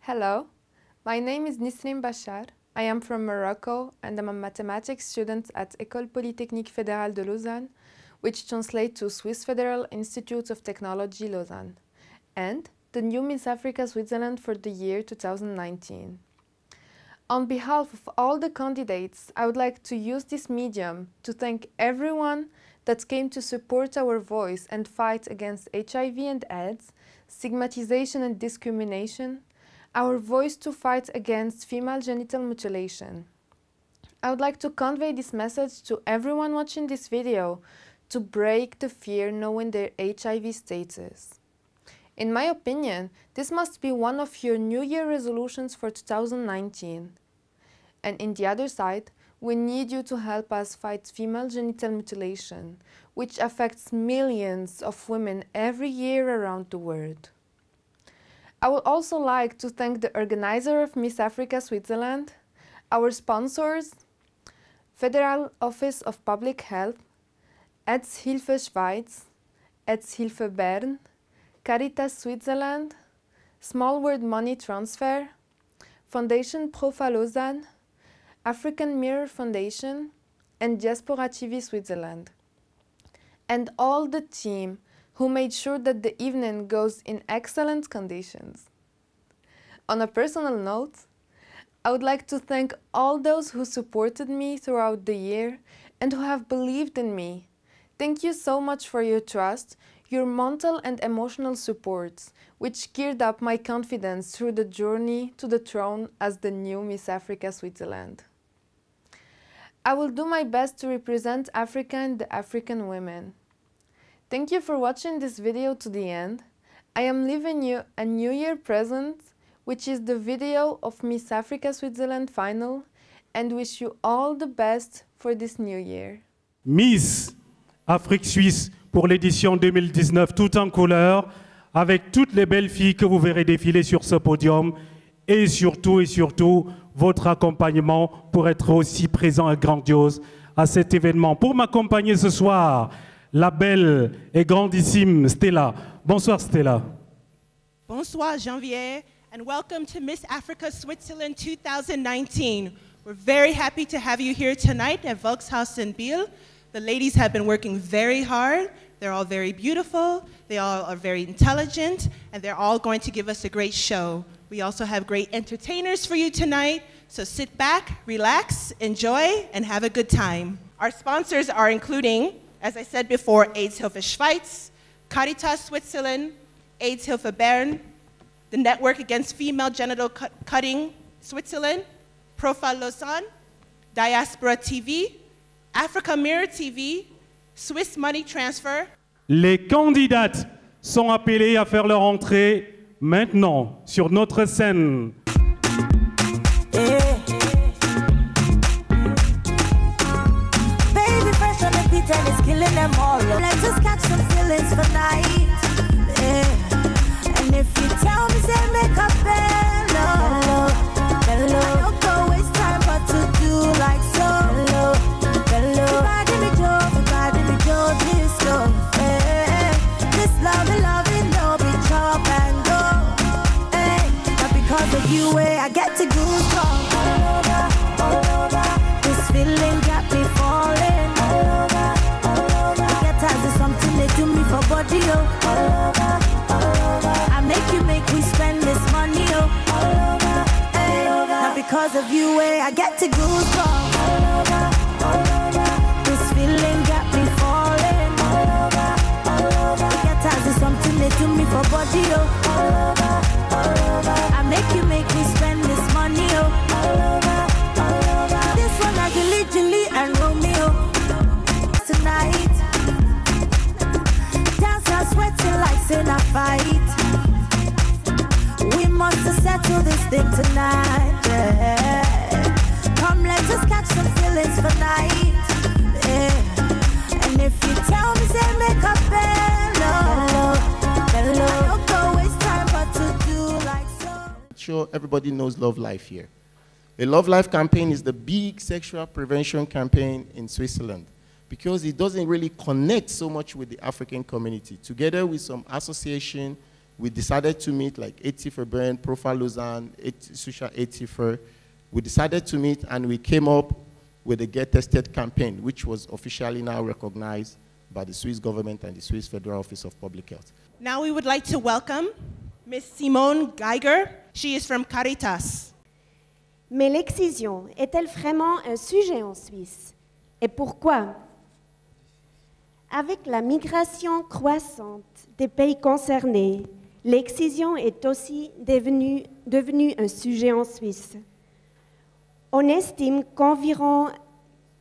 Hello, my name is Nisrine Bachar. I am from Morocco and I'm a mathematics student at École Polytechnique Fédérale de Lausanne, which translates to Swiss Federal Institute of Technology Lausanne, and the new Miss Africa Switzerland for the year 2019. On behalf of all the candidates, I would like to use this medium to thank everyone that came to support our voice and fight against HIV and AIDS, stigmatization and discrimination, our voice to fight against female genital mutilation. I would like to convey this message to everyone watching this video to break the fear knowing their HIV status. In my opinion, this must be one of your New Year resolutions for 2019. And in the other side, we need you to help us fight female genital mutilation, which affects millions of women every year around the world. I would also like to thank the organizer of Miss Africa Switzerland, our sponsors, Federal Office of Public Health, AIDS-Hilfe Schweiz, AIDS-Hilfe Bern, Caritas Switzerland, Small World Money Transfer, Foundation Profa Lausanne, African Mirror Foundation, and Diaspora TV Switzerland. And all the team who made sure that the evening goes in excellent conditions. On a personal note, I would like to thank all those who supported me throughout the year and who have believed in me. Thank you so much for your trust, your mental and emotional support, which geared up my confidence through the journey to the throne as the new Miss Africa Switzerland. I will do my best to represent Africa and the African women. Thank you for watching this video to the end. I am leaving you a New Year present, which is the video of Miss Africa Switzerland final, and wish you all the best for this new year. Miss Afrique Suisse pour l'édition 2019, tout en couleur, avec toutes les belles filles que vous verrez défiler sur ce podium, et surtout, votre accompagnement pour être aussi présent et grandiose à cet événement. Pour m'accompagner ce soir, la belle et grandissime Stella. Bonsoir Stella. Bonsoir Janvier, and welcome to Miss Africa Switzerland 2019. We're very happy to have you here tonight at Volkshaus in Biel. The ladies have been working very hard. They're all very beautiful, they all are very intelligent, and they're all going to give us a great show. We also have great entertainers for you tonight, so sit back, relax, enjoy, and have a good time. Our sponsors are including, as I said before, AIDS-Hilfe Schweiz, Caritas Switzerland, AIDS-Hilfe Bern, the Network Against Female Genital Cutting Switzerland, Profa Lausanne, Diaspora TV, Africa Mirror TV, Swiss Money Transfer. Les candidates sont appelées à faire leur entrée maintenant sur notre scène. Baby fresh on the beat and it's killing them all. Let's just catch some feelings for night. And if you tell me, say make up hello. I don't go waste time but to do like so. Everybody me Joe, this love. This love, no be chop and go. Not because of you, I get to goosebumps all over. This feeling got me falling all over. Get tired of something they do me for body, all over. I make me spend this money, all over. Not because of you, I get to goosebumps all over. This feeling got me falling all over. Get tired of something they do me for body, all over. I make me spend this money, all over. This one I Julie and Romeo tonight. Dance and sweating like sin a fight. We must settle this thing tonight. Yeah. Come, let's just catch some feelings for night. Yeah. And if you tell me, say make up hello. I don't go waste time but to do like so. Sure, everybody knows Love Life here. The Love Life campaign is the big sexual prevention campaign in Switzerland because it doesn't really connect so much with the African community. Together with some association, we decided to meet, like Etifer Bern, Profile Lausanne, Susha Etifer. We decided to meet and we came up with the Get Tested campaign, which was officially now recognized by the Swiss government and the Swiss Federal Office of Public Health. Now we would like to welcome Ms. Simone Geiger. She is from Caritas. Mais l'excision est-elle vraiment un sujet en Suisse? Et pourquoi? Avec la migration croissante des pays concernés, l'excision est aussi devenue un sujet en Suisse. On estime qu'environ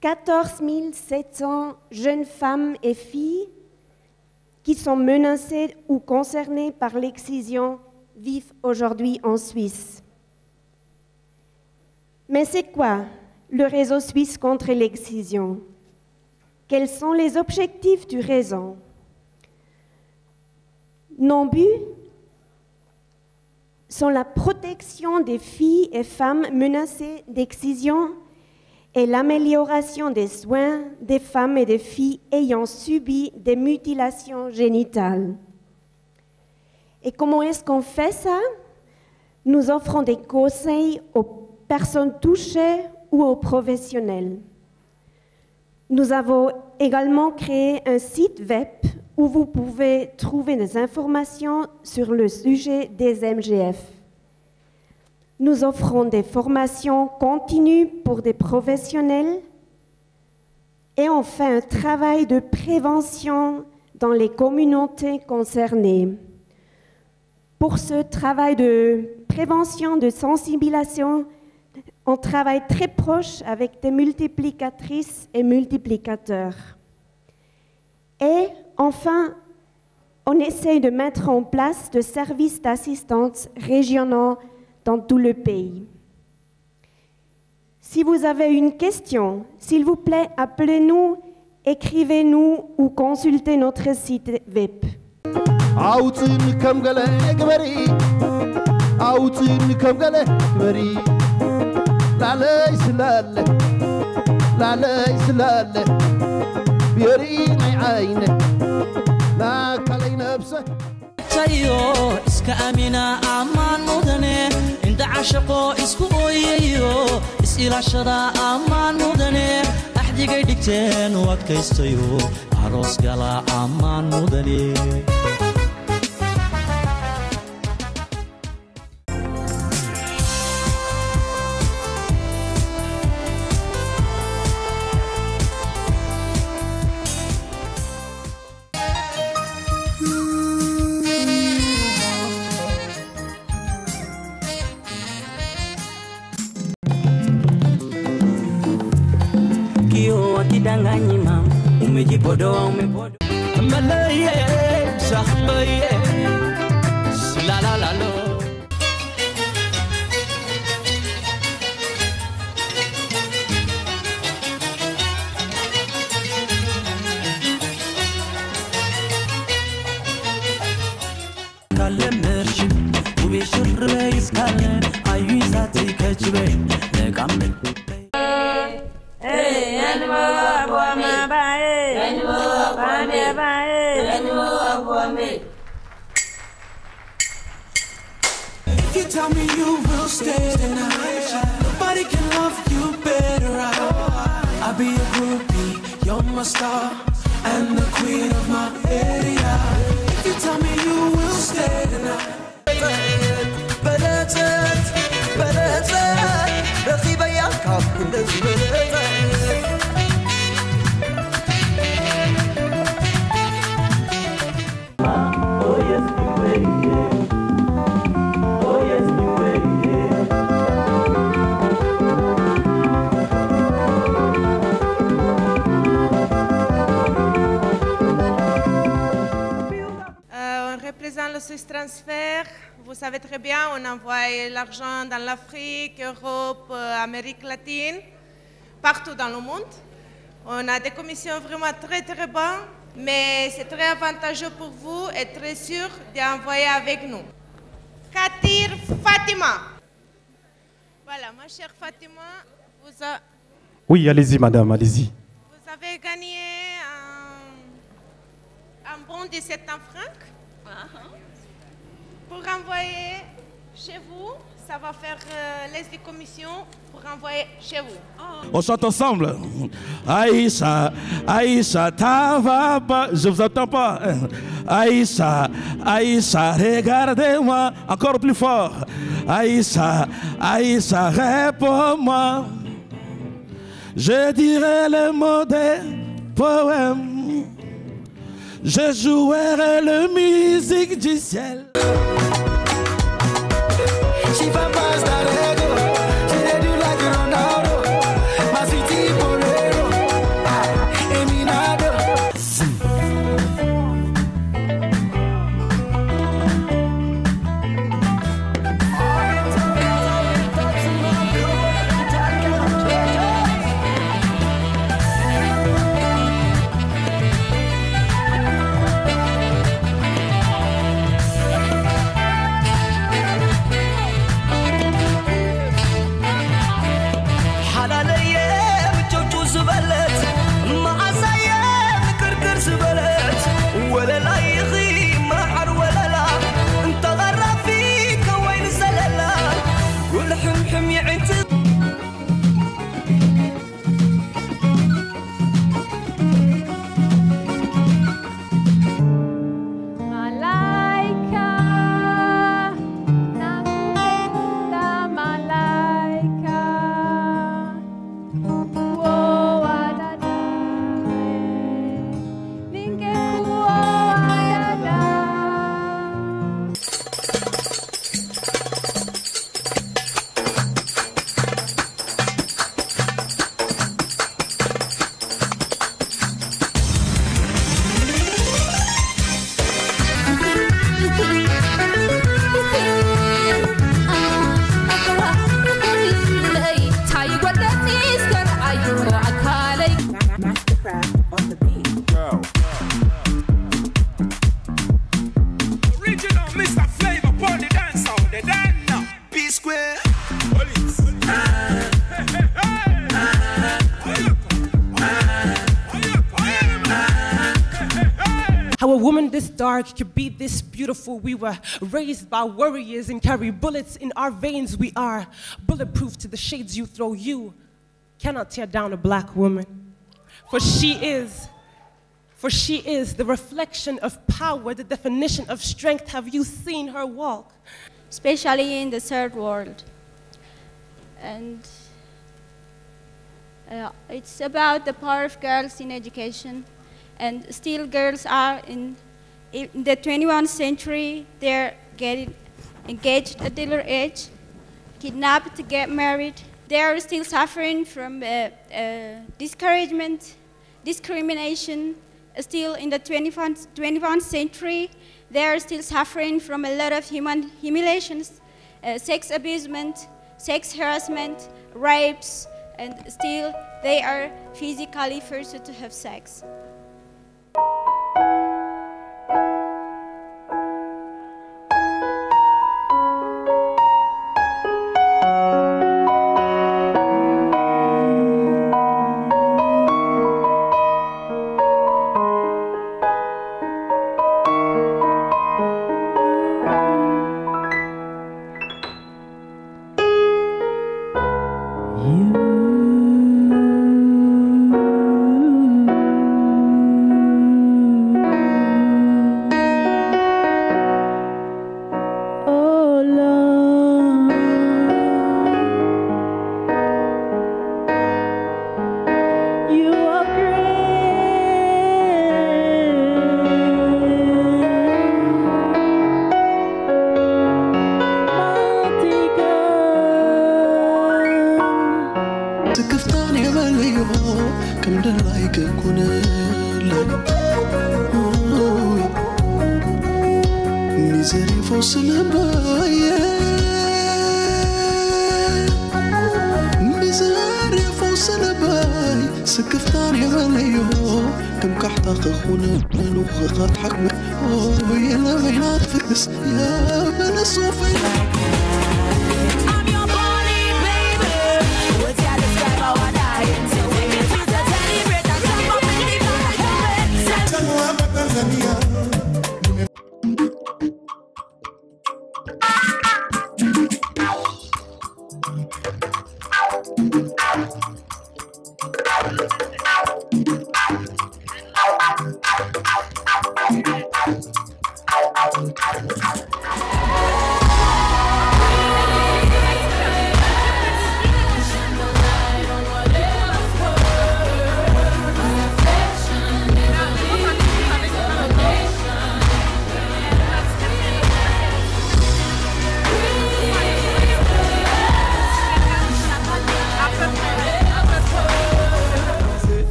14 700 jeunes femmes et filles qui sont menacées ou concernées par l'excision vivent aujourd'hui en Suisse. Mais c'est quoi le réseau suisse contre l'excision? Quels sont les objectifs du réseau? Nos buts sont la protection des filles et femmes menacées d'excision et l'amélioration des soins des femmes et des filles ayant subi des mutilations génitales. Et comment est-ce qu'on fait ça? Nous offrons des conseils aux personnes touchées ou aux professionnels. Nous avons également créé un site web où vous pouvez trouver des informations sur le sujet des MGF. Nous offrons des formations continues pour des professionnels et on fait un travail de prévention dans les communautés concernées. Pour ce travail de prévention, de sensibilisation, on travaille très proche avec des multiplicatrices et multiplicateurs. Et enfin, on essaye de mettre en place des services d'assistance régionaux dans tout le pays. Si vous avez une question, s'il vous plaît, appelez-nous, écrivez-nous ou consultez notre site web. iska amina amaan mudane inda cashaqo isku ooyayo is-ilaashada amaan mudane axdigay dhigteen u adkaystayo aroos gala amaan mudane Danganyima umejipodoa umepodoa malaye shahbaye la la la lo kalemershi ubishurbe iskale ayuzati kachbe negambe If you tell me you will stay tonight, nobody can love you better. I'll be a groupie, you're my star and the queen of my area. If you tell me you will stay tonight. Le Swiss Transfer, vous savez très bien, on envoie l'argent dans l'Afrique, Europe, Amérique latine, partout dans le monde. On a des commissions vraiment très très bonnes, mais c'est très avantageux pour vous et très sûr d'envoyer avec nous. Katir Fatima. Voilà, ma chère Fatima, Oui, allez-y madame, allez-y. Vous avez gagné un bon de 700 francs. Pour renvoyer chez vous, ça va faire les commissions pour renvoyer chez vous. On chante ensemble. Aïcha, Aïcha, Tavaba. Je vous entends pas. Aïcha, Aïcha, regardez-moi. Encore plus fort. Aïcha, Aïcha, réponds-moi. Je dirai le mot des poèmes. Je jouerai la musique du ciel. She va pas d'arrego, she dey do like Ronaldo, my city bolero, Eminado. How a woman this dark could be this beautiful. We were raised by warriors and carry bullets in our veins. We are bulletproof to the shades you throw. You cannot tear down a black woman. For she is the reflection of power, the definition of strength. Have you seen her walk? Especially in the third world. And it's about the power of girls in education. And still girls are in the 21st century, they're getting engaged at their age, kidnapped to get married. They are still suffering from discouragement, discrimination. Still in the 21st century, they are still suffering from a lot of human humiliations, sex abusement, sex harassment, rapes, and still they are physically forced to have sex.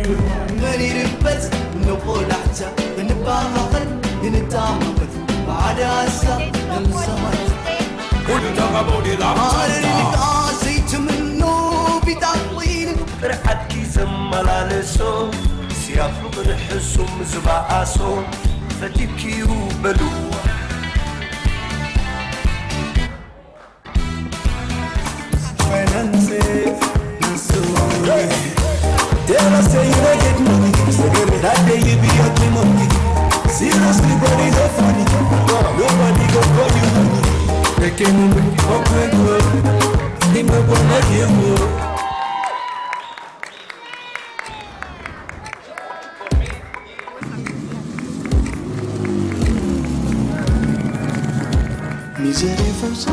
مني ربت نقول حتى نبقى غقل نتعمقت بعد هسه ننسمت كنت غبوني لعبتها زيت منو بتعطين فرحت كي زملالسو سيافلو نحسو مزبعاسو فتبكي وبلو Tell us say you don't get money, so that day you be up to monkey. Seriously, buddy, no funny. Nobody go call you money. They can't wait for good. They no gonna give you. Misery first.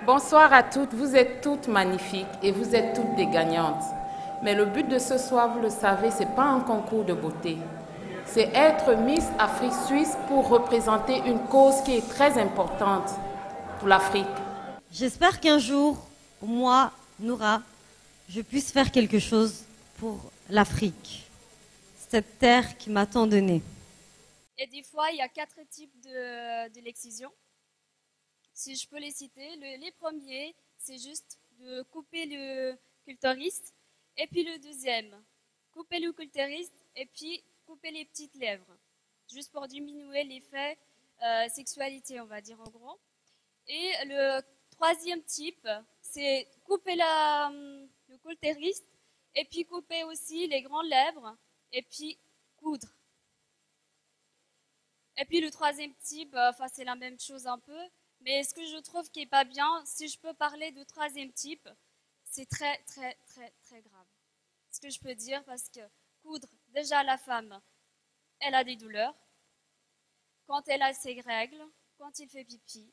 Bonsoir à toutes, vous êtes toutes magnifiques et vous êtes toutes des gagnantes. Mais le but de ce soir, vous le savez, ce n'est pas un concours de beauté. C'est être Miss Afrique Suisse pour représenter une cause qui est très importante pour l'Afrique. J'espère qu'un jour, moi, Noura, je puisse faire quelque chose pour l'Afrique, cette terre qui m'a tant donné. Et des fois, il y a 4 types de l'excision. Si je peux les citer, les premiers, c'est juste de couper le clitoris. Et puis le deuxième, couper le clitoris et puis couper les petites lèvres. Juste pour diminuer l'effet sexualité, on va dire en gros. Et le troisième type, c'est couper le clitoris et puis couper aussi les grandes lèvres et puis coudre. Et puis le troisième type, c'est la même chose un peu. Mais ce que je trouve qui n'est pas bien, si je peux parler de troisième type, c'est très, très, très, très grave. Ce que je peux dire, parce que coudre, déjà la femme, elle a des douleurs. Quand elle a ses règles, quand il fait pipi,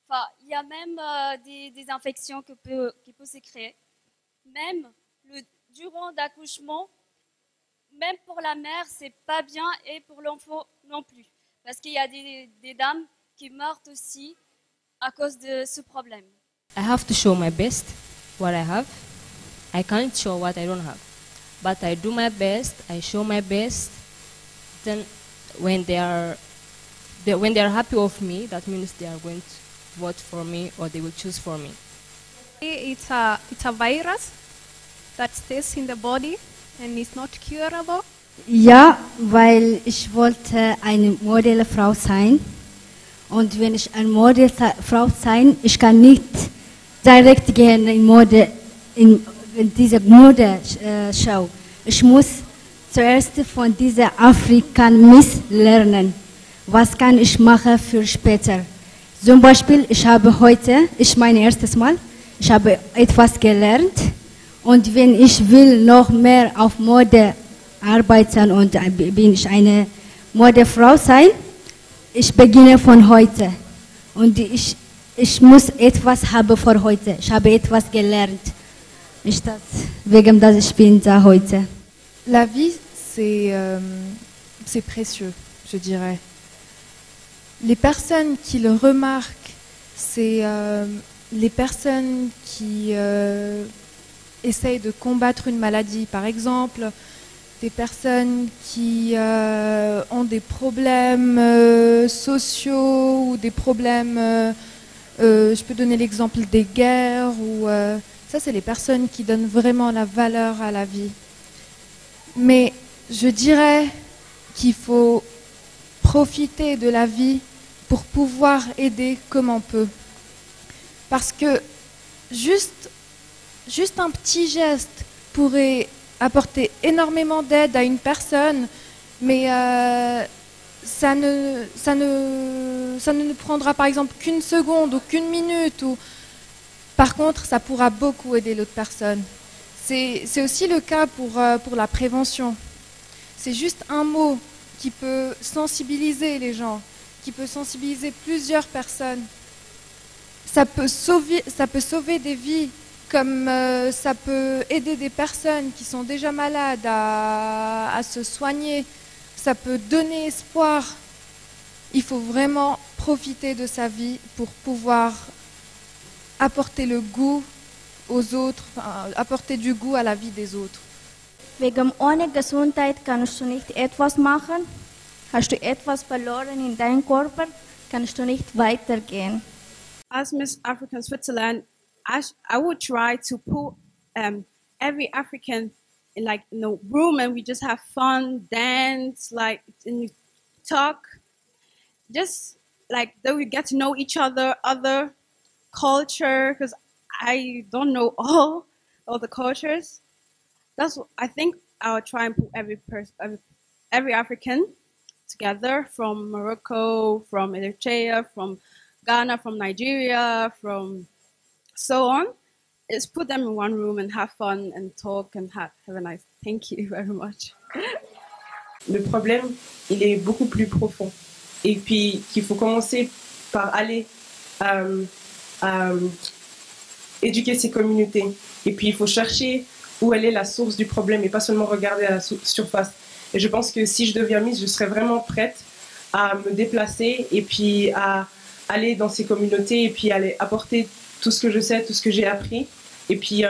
Enfin, il y a même des infections qui peuvent se créer. Même durant l'accouchement, même pour la mère, c'est pas bien et pour l'enfant non plus. Parce qu'il y a des dames qui meurent aussi à cause de ce problème. I have to show my best, what I have. I can't show what I don't have. But I do my best, I show my best. Then when they are happy with me, that means they are going to vote for me or they will choose for me. It's a virus that stays in the body and is not curable. Ja, weil ich wollte eine Modellfrau sein. Und wenn ich eine Modellfrau sein, ich kann nicht direkt gehen in diese Modeshow. Ich muss zuerst von dieser Afrikan Miss lernen. Was kann ich machen für später? Zum Beispiel, ich habe heute, mein erstes Mal, ich habe etwas gelernt. Und wenn ich will noch mehr auf Mode arbeiten und bin ich eine Modefrau sein, ich beginne von heute. Und ich muss etwas haben für heute. Ich habe etwas gelernt. Wegen das ich bin da heute. La vie, c'est précieux, je dirais. Les personnes qui le remarquent, c'est les personnes qui essayent de combattre une maladie, par exemple, des personnes qui ont des problèmes sociaux ou des problèmes, je peux donner l'exemple des guerres, ou ça c'est les personnes qui donnent vraiment la valeur à la vie. Mais je dirais qu'il faut profiter de la vie pour pouvoir aider comme on peut. Parce que juste un petit geste pourrait apporter énormément d'aide à une personne, mais ça ne prendra par exemple qu'une seconde ou qu'une minute. Par contre, ça pourra beaucoup aider l'autre personne. C'est aussi le cas pour la prévention. C'est juste un mot qui peut sensibiliser les gens, qui peut sensibiliser plusieurs personnes. Ça peut sauver des vies, comme ça peut aider des personnes qui sont déjà malades à se soigner. Ça peut donner espoir. Il faut vraiment profiter de sa vie pour pouvoir apporter le goût aux autres, apporter du goût à la vie des autres. Wegen ohne Gesundheit kannst du nicht etwas machen. Hast du etwas verloren in deinem Körper, kannst du nicht weitergehen. As Miss Africa Switzerland, I would try to put every African in like in a room and we just have fun, dance, like and talk, just like that we get to know each other, other culture, because I don't know all the cultures. That's what I think I would try and put every African together, from Morocco, from Eritrea, from Ghana, from Nigeria, from so on. Just put them in one room and have fun and talk and have a nice. Thank you very much. Le problème, il est beaucoup plus profond. Et puis qu'il faut commencer par aller éduquer ces communautés. Et puis il faut chercher où elle est la source du problème et pas seulement regarder à la surface. Et je pense que si je deviens Miss, je serais vraiment prête à me déplacer et puis à aller dans ces communautés et puis aller apporter tout ce que je sais, tout ce que j'ai appris et puis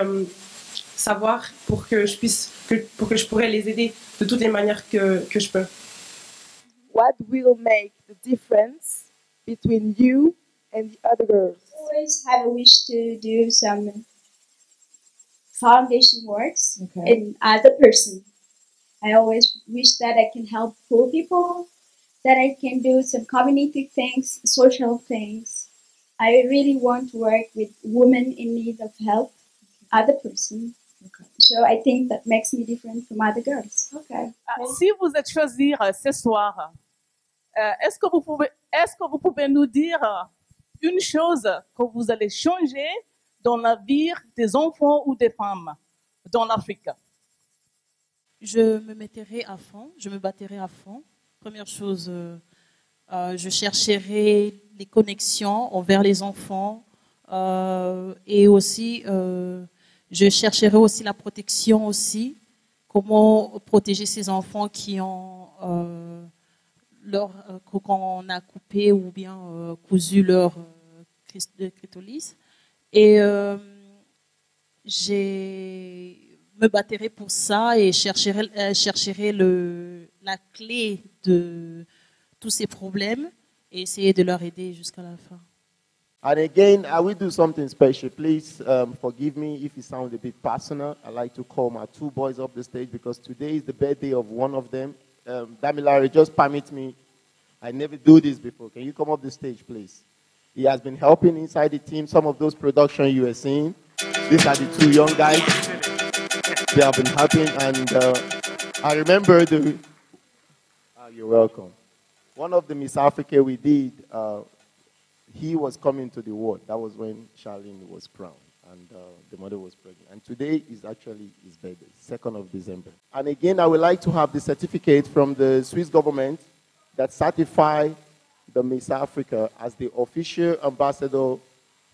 savoir pour que je pourrais les aider de toutes les manières que je peux. What will make the difference between you and the other girls? I always have a wish to do some foundation works in as a person. I always wish that I can help poor people, that I can do some community things, social things. I really want to work with women in need of help, other person. So I think that makes me different from other girls. Si vous êtes choisir ce soir, est-ce que vous pouvez nous dire une chose que vous allez changer dans la vie des enfants ou des femmes dans l'Afrique? Je me mettrai à fond, je me battrai à fond. Première chose, je chercherai les connexions envers les enfants et aussi je chercherai aussi la protection aussi, comment protéger ces enfants qui ont qu'on a coupé ou bien cousu leur clitoris. Et je me battrai pour ça et chercherai la clé de tous ces problèmes et essayer de leur aider jusqu'à la fin. And again, I will do something special. Please forgive me if it sounds a bit personal. I like to call my two boys up the stage because today is the birthday of one of them. Damilare, just permit me. I never do this before. Can you come up the stage, please? He has been helping inside the team. Some of those production you are seeing. These are the two young guys. They have been helping. And I remember the... you're welcome. One of the Miss Africa we did, he was coming to the ward. That was when Charlene was crowned and the mother was pregnant. And today is actually his birthday, 2nd of December. And again, I would like to have the certificate from the Swiss government that certify the Miss Africa as the official ambassador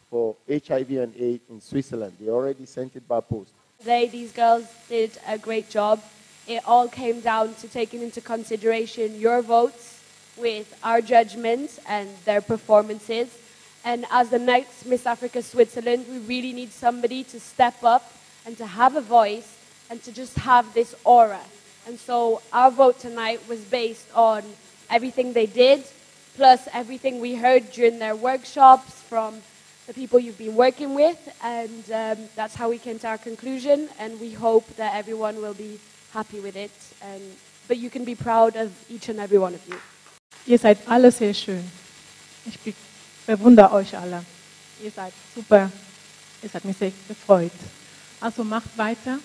for HIV and AIDS in Switzerland. They already sent it by post. Today, these girls did a great job. It all came down to taking into consideration your votes with our judgments and their performances. And as the next Miss Africa Switzerland, we really need somebody to step up and to have a voice and to just have this aura. And so our vote tonight was based on everything they did, plus everything we heard during their workshops from the people you've been working with. And that's how we came to our conclusion. And we hope that everyone will be happy with it. But you can be proud of each and every one of you. Ihr seid alle sehr schön. Ich bewundere euch alle. Ihr seid super. Es hat mich sehr gefreut. Also macht weiter,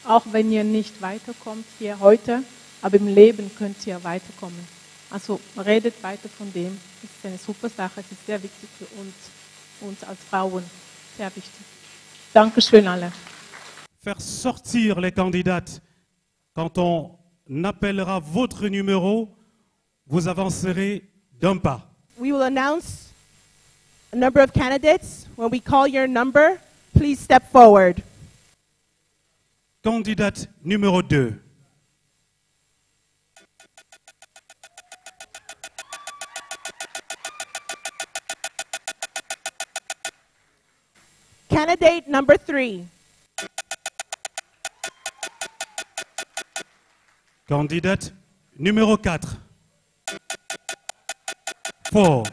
auch wenn ihr nicht weiterkommt hier heute, aber im Leben könnt ihr weiterkommen. Also redet weiter von dem. Das ist eine super Sache. Es ist sehr wichtig für uns als Frauen. Sehr wichtig. Dankeschön alle. Faire sortir les candidates quand on appellera votre numéro, vous avancerez d'un pas. We will announce a number of candidates. When we call your number, please step forward. Candidate numéro 2. Candidate number 3. Candidate numéro 4. 4.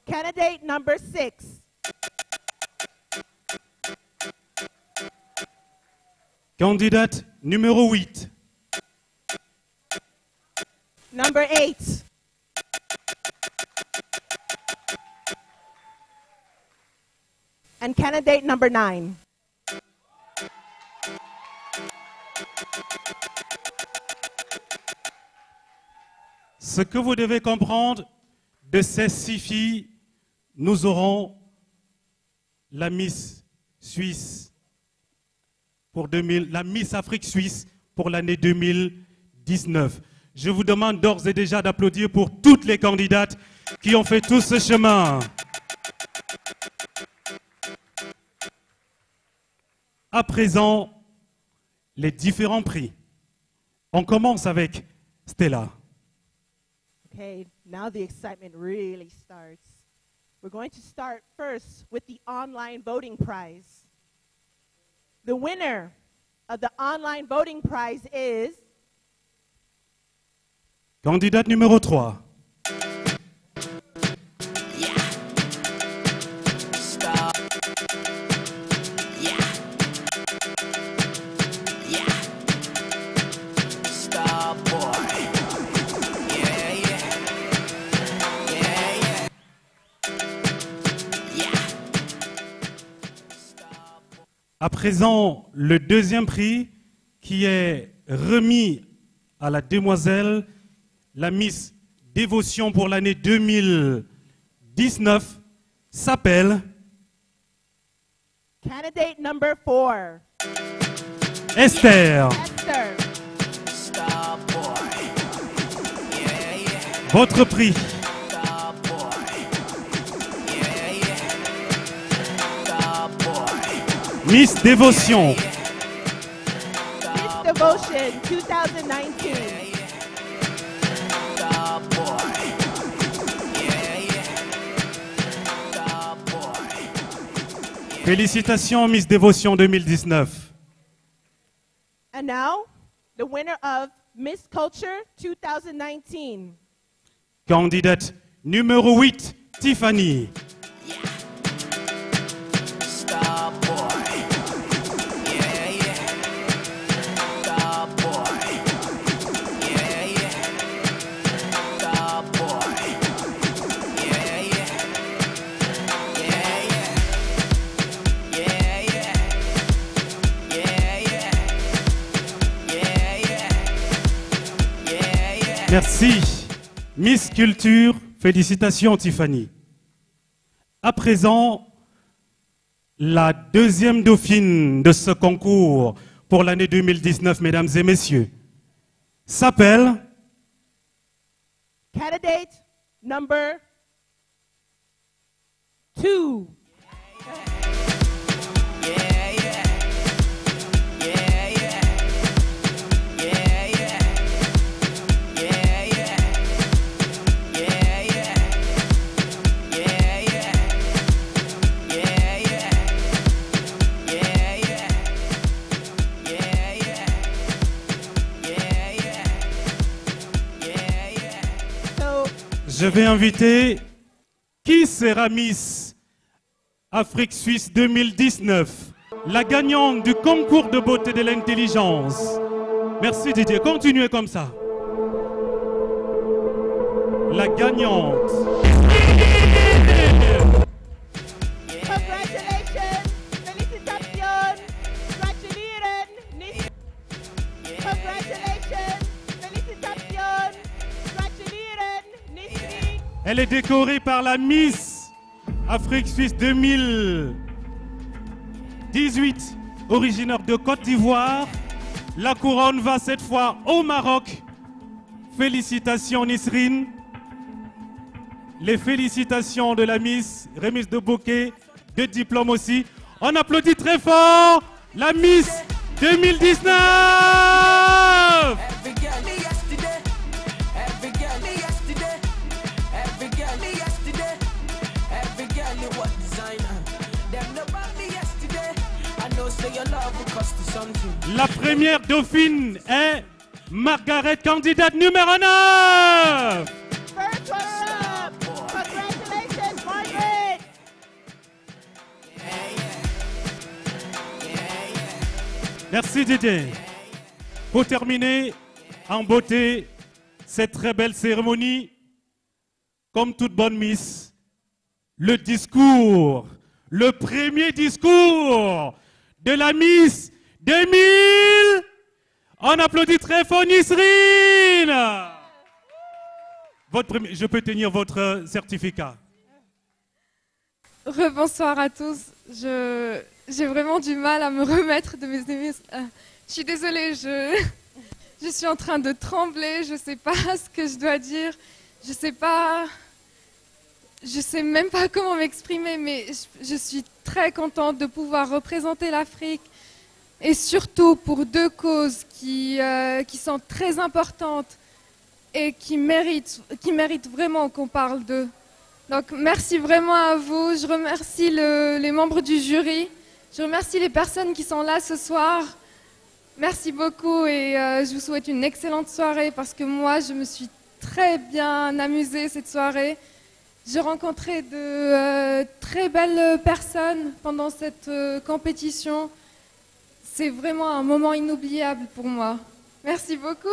Candidate number 6. Candidate numéro 8. Number 8. And candidate number 9. Ce que vous devez comprendre, de ces 6 filles, nous aurons la Miss Suisse pour la Miss Afrique Suisse pour l'année 2019. Je vous demande d'ores et déjà d'applaudir pour toutes les candidates qui ont fait tout ce chemin. À présent, les différents prix. On commence avec Stella. Okay, now the excitement really starts. We're going to start first with the online voting prize. The winner of the online voting prize is... Candidate numéro 3. À présent, le deuxième prix qui est remis à la demoiselle, la Miss Dévotion pour l'année 2019, s'appelle Candidate number 4. Esther. Esther. Votre prix. Miss Dévotion. Miss Devotion 2019. Félicitations Miss Dévotion 2019. And now, the winner of Miss Culture 2019. Candidate numéro 8, Tiffany. Merci. Miss Culture, félicitations Tiffany. À présent, la deuxième dauphine de ce concours pour l'année 2019, mesdames et messieurs, s'appelle Candidate number 2. Je vais inviter qui sera Miss Afrique Suisse 2019, la gagnante du concours de beauté de l'intelligence. Merci Didier, continuez comme ça. La gagnante. Congratulations, félicitations, gratulieren, congratulations, félicitations, gratulieren, Nisrin. Elle est décorée par la Miss Afrique Suisse 2018, originaire de Côte d'Ivoire. La couronne va cette fois au Maroc. Félicitations Nisrin. Les félicitations de la Miss, remise de bouquet, de diplôme aussi. On applaudit très fort la Miss 2019. La première dauphine est Margaret, candidate numéro 9. Congratulations, Margaret. Merci Didier. Pour terminer en beauté cette très belle cérémonie, comme toute bonne Miss, le discours, le premier discours de la Miss 2000. On applaudit très fort Nisrin. Je peux tenir votre certificat. Rebonsoir à tous. J'ai vraiment du mal à me remettre de mes émissions. Je suis désolée, je suis en train de trembler. Je ne sais pas ce que je dois dire. Je sais même pas comment m'exprimer, mais je suis très contente de pouvoir représenter l'Afrique. Et surtout pour deux causes qui sont très importantes et qui méritent vraiment qu'on parle d'eux. Donc merci vraiment à vous, je remercie les membres du jury, je remercie les personnes qui sont là ce soir. Merci beaucoup et je vous souhaite une excellente soirée parce que moi je me suis très bien amusée cette soirée. J'ai rencontré de très belles personnes pendant cette compétition. C'est vraiment un moment inoubliable pour moi. Merci beaucoup.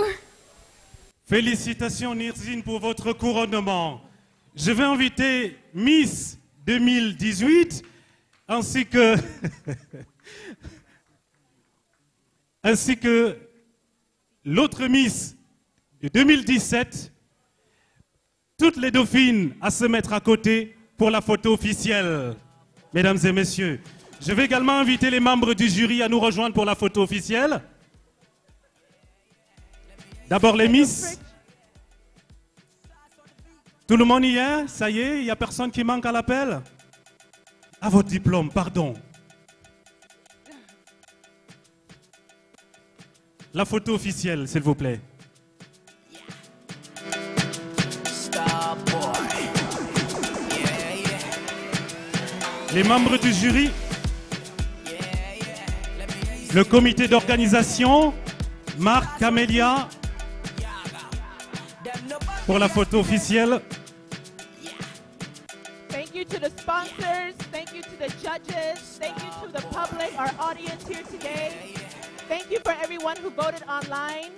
Félicitations Nisrin pour votre couronnement. Je vais inviter Miss 2018 ainsi que l'autre Miss de 2017, toutes les dauphines à se mettre à côté pour la photo officielle. Mesdames et messieurs, je vais également inviter les membres du jury à nous rejoindre pour la photo officielle. D'abord les Miss. Tout le monde y est? Ça y est, il n'y a personne qui manque à l'appel? À votre diplôme, pardon. La photo officielle, s'il vous plaît. Les membres du jury, le comité d'organisation, Marc, Camélia, pour la photo officielle. Thank you to the sponsors, thank you to the judges, thank you to the public, our audience here today. Thank you for everyone who voted online.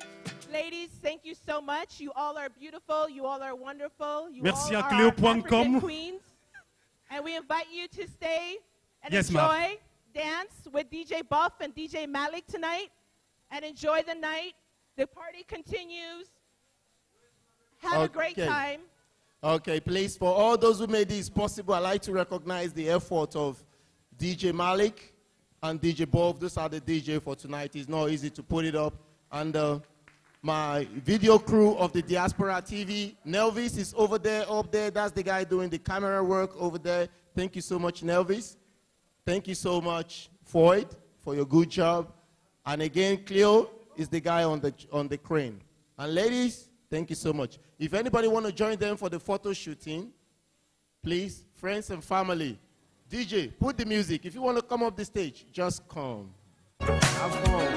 Ladies, thank you so much. You all are beautiful, you all are wonderful. You Merci all à are Cleo.com. African queens. And we invite you to stay and Yes, enjoy, ma'am. dance with DJ Buff and DJ Malik tonight. And enjoy the night. The party continues. Have a great time. Okay, please, for all those who made this possible, I'd like to recognize the effort of DJ Malik and DJ Bob. Those are the DJ for tonight. It's not easy to put it up. And my video crew of the Diaspora TV, Nelvis is over there, up there. That's the guy doing the camera work over there. Thank you so much, Nelvis. Thank you so much, Floyd, for your good job. And again, Cleo is the guy on the crane. And ladies, thank you so much. If anybody want to join them for the photo shooting, please, friends and family, DJ, put the music. If you want to come up the stage, just come. Have fun.